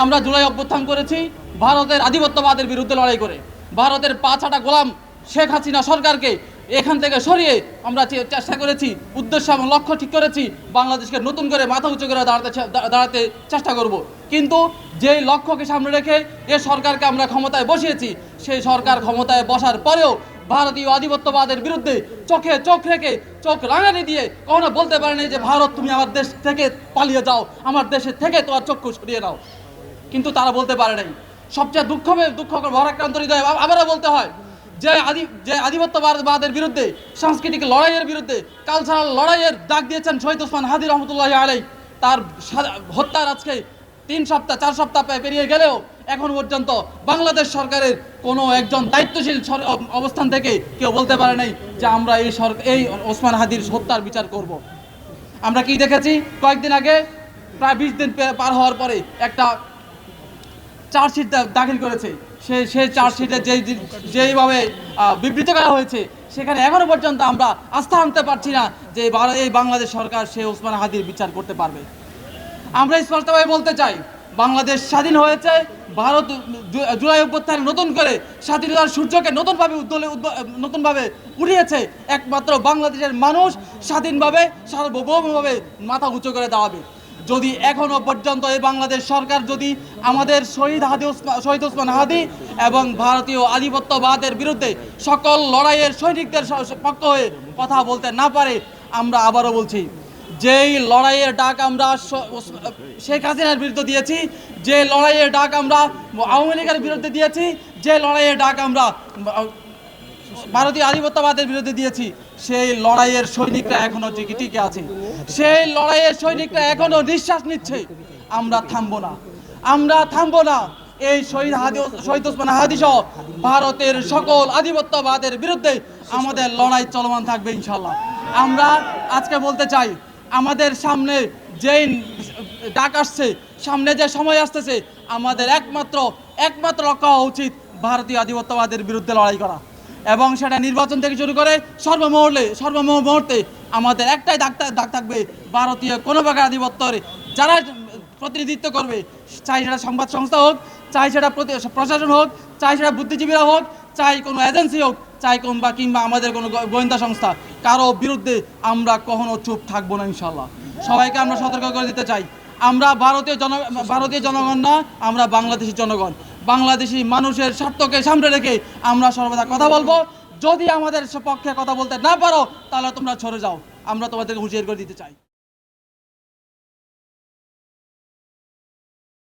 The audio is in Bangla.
আমরা জুলাই অভ্যুত্থান করেছি ভারতের আধিপত্যবাদের বিরুদ্ধে লড়াই করে। ভারতের পাছাটা গোলাম শেখ হাসিনা সরকারকে এখান থেকে সরিয়ে আমরা চেষ্টা করেছি, উদ্দেশ্য এবং লক্ষ্য ঠিক করেছি বাংলাদেশকে নতুন করে মাথা উঁচু করে দাঁড়াতে চেষ্টা করব। কিন্তু যেই লক্ষ্যকে সামনে রেখে এ সরকারকে আমরা ক্ষমতায় বসিয়েছি, সেই সরকার ক্ষমতায় বসার পরেও ভারতীয় আধিপত্যবাদের বিরুদ্ধে চোখে চোখ রেখে চোখ রাঙানি দিয়ে কখনো বলতে পারেনি যে ভারত তুমি আমার দেশ থেকে পালিয়ে যাও, আমার দেশের থেকে তোমার চক্ষু সরিয়ে নাও। কিন্তু তারা বলতে পারে নাই। সবচেয়ে দুঃখকর ভরাক্রান্ত হৃদয় আবারও বলতে হয় যে আধিপত্যবাদের বিরুদ্ধে, সাংস্কৃতিক লড়াইয়ের বিরুদ্ধে, কালচারাল লড়াইয়ের ডাক দিয়েছেন শহীদ ওসমান হাদি রহমতুল্লাহি আলাইহি। তার হত্যার আজকে 3 সপ্তাহ 4 সপ্তাহ পেরিয়ে গেলেও এখন পর্যন্ত বাংলাদেশ সরকারের কোনো একজন দায়িত্বশীল অবস্থান থেকে কেউ বলতে পারে নাই যে আমরা এই ওসমান হাদির হত্যার বিচার করব। আমরা কি দেখেছি, কয়েকদিন আগে প্রায় 20 দিন পার হওয়ার পরে একটা চার্জশিট দাখিল করেছে। সেই চার্জশিটে যেইভাবে বিবৃত করা হয়েছে, সেখানে এখনো পর্যন্ত আমরা আস্থা আনতে পারছি না যে এই বাংলাদেশ সরকার সেই ওসমান হাদির বিচার করতে পারবে। আমরা স্পষ্টভাবে বলতে চাই, বাংলাদেশ স্বাধীন হয়েছে, ভারত জুলাই অভ্যুত্থানে নতুন করে স্বাধীনতার সূর্যকে নতুনভাবে উঠিয়েছে। একমাত্র বাংলাদেশের মানুষ স্বাধীনভাবে সার্বভৌমভাবে মাথা উঁচু করে দাঁড়াবে। যদি এখনো পর্যন্ত এই বাংলাদেশ সরকার যদি আমাদের শহীদ ওসমান হাদি এবং ভারতীয় আধিপত্যবাদের বিরুদ্ধে সকল লড়াইয়ের সৈনিকদের পক্ষ হয়ে কথা বলতে না পারে, আমরা আবারও বলছি, যেই লড়াইয়ের ডাক আমরা শেখ হাসিনার বিরুদ্ধে দিয়েছি, যে লড়াইয়ের ডাক আমরা আওয়ামী লীগের বিরুদ্ধে দিয়েছি, যে লড়াইয়ের ডাক আমরা ভারতীয় আধিপত্যবাদের বিরুদ্ধে দিয়েছি, সেই লড়াইয়ের সৈনিকরা এখনো টিকে আছে, সেই লড়াইয়ের সৈনিকরা এখনো নিঃশ্বাস নিচ্ছে। আমরা থামবো না। এই শহীদ ওসমান হাদি সহ ভারতের সকল আধিপত্যবাদের বিরুদ্ধে আমাদের লড়াই চলমান থাকবে ইনশাল্লাহ। আমরা আজকে বলতে চাই, আমাদের সামনে যেই ডাক আসছে, সামনে যে সময় আসতেছে, আমাদের একমাত্র লক্ষ্য হওয়া উচিত ভারতীয় আধিপত্যবাদের বিরুদ্ধে লড়াই করা। এবং সেটা নির্বাচন থেকে শুরু করে সর্বমুহূর্তে আমাদের একটাই ডাক থাকবে, ভারতীয় কোনো প্রকার আধিপত্যের যারা প্রতিনিধিত্ব করবে, চাই সেটা সংবাদ সংস্থা হোক, চাই সেটা প্রশাসন হোক, চাই সেটা বুদ্ধিজীবীরা হোক, চাই কোনো এজেন্সি হোক, চাই কিংবা আমাদের কোনো গোয়েন্দা সংস্থা, কারো বিরুদ্ধে আমরা কখনো চুপ থাকবো না ইনশাল্লাহ। সবাইকে আমরা সতর্ক করে দিতে চাই, আমরা ভারতীয় জনগণ না, আমরা বাংলাদেশি জনগণ। বাংলাদেশি মানুষের স্বার্থকে সামনে রেখে আমরা সর্বদা কথা বলবো। যদি আমাদের পক্ষে কথা বলতে না পারো, তাহলে তোমরা সরে যাও, আমরা তোমাদেরকে হুঁশিয়ার করে দিতে চাই।